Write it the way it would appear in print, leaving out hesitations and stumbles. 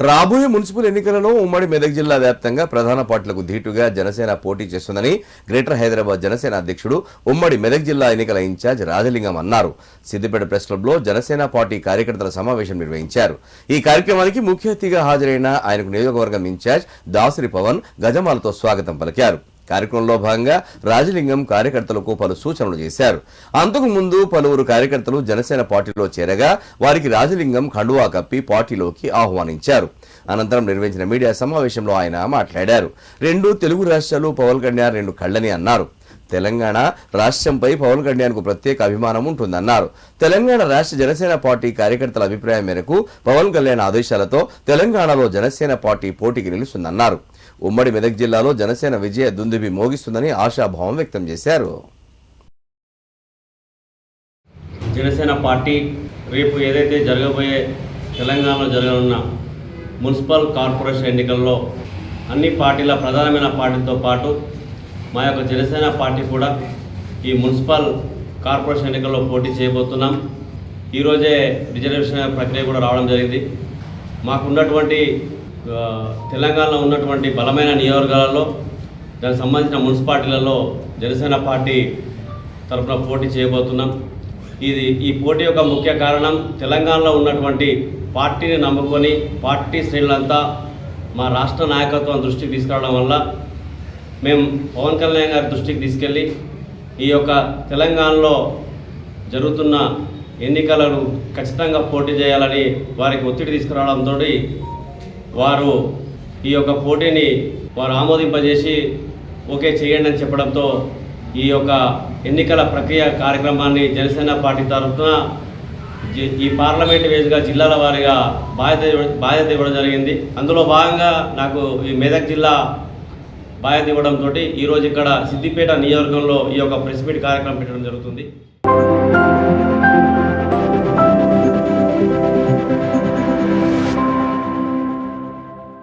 రాబోయే మున్సిపల్ ఎన్నికలలో ఉమ్మడి మెదక్ జిల్లా వ్యాప్తంగా ప్రధాన పార్టీలకు ధీటుగా జనసేన పోటీ చేస్తుందని గ్రేటర్ హైదరాబాద్ జనసేన అధ్యక్షుడు ఉమ్మడి మెదక్ జిల్లా ఎన్నికల ఇన్ఛార్జ్ రాజలింగం అన్నారు. సిద్దిపేట ప్రెస్ క్లబ్లో జనసేన పార్టీ కార్యకర్తల సమావేశం నిర్వహించారు. ఈ కార్యక్రమానికి ముఖ్య అతిథిగా హాజరైన ఆయనకు నియోజకవర్గం ఇన్ఛార్జ్ దాసరి పవన్ గజమాలతో స్వాగతం పలికారు. కార్యక్రమంలో భాగంగా రాజలింగం కార్యకర్తలకు పలు సూచనలు చేశారు. అంతకు ముందు పలువురు కార్యకర్తలు జనసేన పార్టీలో చేరగా వారికి రాజలింగం కండువా కప్పి పార్టీలోకి ఆహ్వానించారు. అనంతరం నిర్వహించిన మీడియా సమావేశంలో ఆయన మాట్లాడారు. 2 తెలుగు రాష్ట్రాలు పవన్ కళ్యాణ్ 2 కళ్లని అన్నారు. తెలంగాణ రాష్ట్రంపై పవన్ కళ్యాణ్కు ప్రత్యేక అభిమానం ఉంటుందన్నారు. తెలంగాణ రాష్ట్ర జనసేన పార్టీ కార్యకర్తల అభిప్రాయం మేరకు పవన్ కళ్యాణ్ ఆదేశాలతో తెలంగాణలో జనసేన పార్టీ పోటీకి నిలుస్తుందన్నారు. ఉమ్మడి మెదక్ జిల్లాలో జనసేన విజయ దుందుబి మోగిస్తుందని ఆశాభావం వ్యక్తం చేశారు. జనసేన పార్టీ రేపు ఏదైతే జరగబోయే తెలంగాణలో జరగనున్న మున్సిపల్ కార్పొరేషన్ ఎన్నికల్లో అన్ని పార్టీల ప్రధానమైన పార్టీలతో పాటు మా యొక్క జనసేన పార్టీ కూడా ఈ మున్సిపల్ కార్పొరేషన్ ఎన్నికల్లో పోటీ చేయబోతున్నాం. ఈరోజే రిజర్వేషన్ ప్రక్రియ కూడా రావడం జరిగింది. మాకున్నటువంటి తెలంగాణలో ఉన్నటువంటి బలమైన నియోజకవర్గాలలో దానికి సంబంధించిన మున్సిపాలిటీలలో జనసేన పార్టీ తరఫున పోటీ చేయబోతున్నాం. ఈ పోటీ యొక్క ముఖ్య కారణం తెలంగాణలో ఉన్నటువంటి పార్టీని నమ్ముకొని పార్టీ శ్రేణులంతా మా రాష్ట్ర నాయకత్వం దృష్టికి తీసుకురావడం వల్ల మేము పవన్ కళ్యాణ్ గారి దృష్టికి తీసుకెళ్ళి ఈ యొక్క తెలంగాణలో జరుగుతున్న ఎన్నికలను ఖచ్చితంగా పోటీ చేయాలని వారికి ఒత్తిడి తీసుకురావడంతో వారు ఈ యొక్క పోటీని వారు ఆమోదింపజేసి ఓకే చేయండి అని చెప్పడంతో ఈ యొక్క ఎన్నికల ప్రక్రియ కార్యక్రమాన్ని జనసేన పార్టీ తరఫున ఈ పార్లమెంటు వేదికగా జిల్లాల వారీగా బాధ్యత ఇవ్వడం జరిగింది. అందులో భాగంగా నాకు ఈ మెదక్ జిల్లా బాధ్యత ఇవ్వడంతో ఈరోజు ఇక్కడ సిద్దిపేట నియోజకవర్గంలో ఈ యొక్క ప్రెస్ మీట్ కార్యక్రమం పెట్టడం జరుగుతుంది.